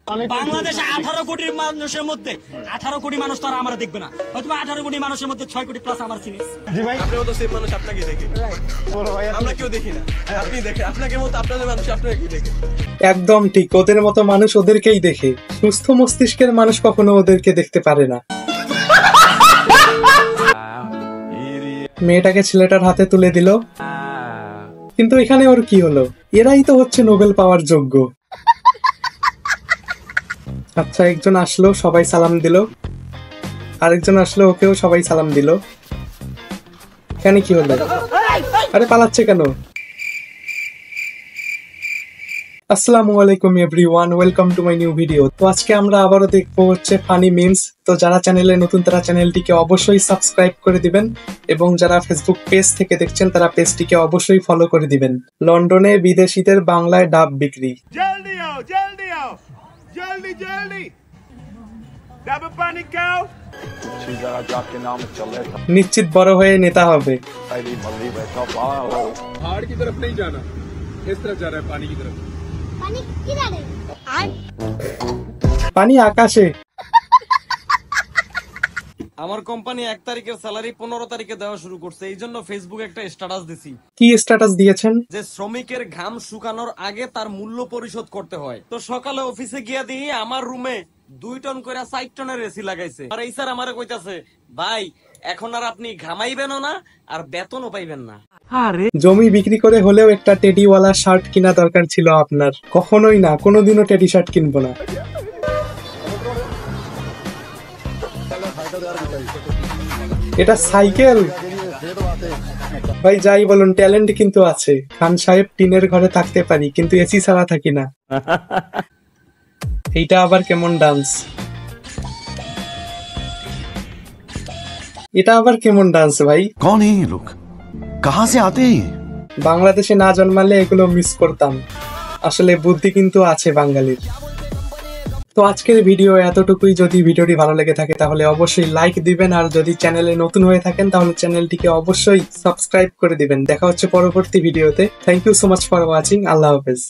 বাংলাদেশে 18 কোটি মানুষের মধ্যে 18 কোটি মানুষ তো আর আমরা দেখবে না, হয়তো 18 কোটি মানুষের মধ্যে 6 কোটি প্লাস আমার চিনিস। জি ভাই, আপনিও তো সেম মানুষ, আপনাকে দেখে আমরা কেউ দেখি না, আপনি দেখে আপনাকে মতো আপনাদের মানুষ আপনাকে কি দেখে। একদম ঠিক, ওদের মতো মানুষ ওদেরকেই দেখে, সুস্থ মস্তিষ্কের মানুষ কখনো ওদেরকে দেখতে পারে না। মেয়েটাকে ছেলেটার হাতে তুলে দিল, কিন্তু এখানে ওর কি হলো? এরাই তো হচ্ছে নোবেল পাওয়ার যোগ্য। আচ্ছা, একজন আসলো, সবাই সালাম দিল, আরেকজন আসলো, ওকেও সবাই সালাম দিল। এখানে কি হলো? আরে পালাচ্ছে কেন? আসসালামু আলাইকুম everyone, welcome to my new video. তো আজকে আমরা আবারও দেখবো হচ্ছে ফানি মিমস। তো যারা চ্যানেলে নতুন তারা চ্যানেলটিকে অবশ্যই সাবস্ক্রাইব করে দিবেন, এবং যারা ফেসবুক পেজ থেকে দেখছেন তারা পেজটিকে অবশ্যই ফলো করে দিবেন। লন্ডনে বিদেশিদের বাংলায় ডাব বিক্রি। जल्दी आओ, जल्दी आओ, जल्दी जल्दी डाब पानी खाओ। নিশ্চিত বড় হয়ে নেতা হবে। पहाड़ की तरफ नहीं जाना, इस तरफ जा रहा है, पानी की तरफ। पानी किधर है? পানি আকাশে। আমার কোম্পানি 1 তারিখের স্যালারি 15 তারিখে দেওয়া শুরু করছে, এই জন্য ফেসবুকে একটা স্ট্যাটাস দিছি কি স্ট্যাটাস দিয়েছেন? যে শ্রমিকের ঘাম শুকানোর আগে তার মূল্য পরিশোধ করতে হয়। তো সকালে অফিসে গিয়া দিই আমার রুমে 2 টন করে 4 টনের এসি লাগাইছে। আর এই স্যার আমারে কইতাছে, ভাই এখন আর আপনি ঘামাইবেনও না আর বেতনও পাইবেন না। জমি বিক্রি করে হলেও একটা টেডিওয়ালা শার্ট কিনা দরকার ছিল আপনার। কখনোই না, কোনোদিনও টেডি শার্ট কিনবো না। এটা সাইকেল? ভাই যাই বলুন, ট্যালেন্ট কিন্তু আছে। খান সাহেব টিনের ঘরে থাকতে পারি, কিন্তু এসি ছাড়া থাকি না। এইটা আবার কেমন ডান্স? এটা আবার কেমন ডান্স ভাই? कौन है ये लोग, कहाँ से आते हैं ये? বাংলাদেশে না জন্মালে এগুলো মিস করতাম। আসলে বুদ্ধি কিন্তু আছে বাঙালির। তো আজকের ভিডিও এতটুকুই। যদি ভিডিওটি ভালো লেগে থাকে তাহলে অবশ্যই লাইক দিবেন, আর যদি চ্যানেলে নতুন হয়ে থাকেন তাহলে চ্যানেলটিকে অবশ্যই সাবস্ক্রাইব করে দিবেন। দেখা হচ্ছে পরবর্তী ভিডিওতে। Thank you so much for watching. আল্লাহ হাফেজ।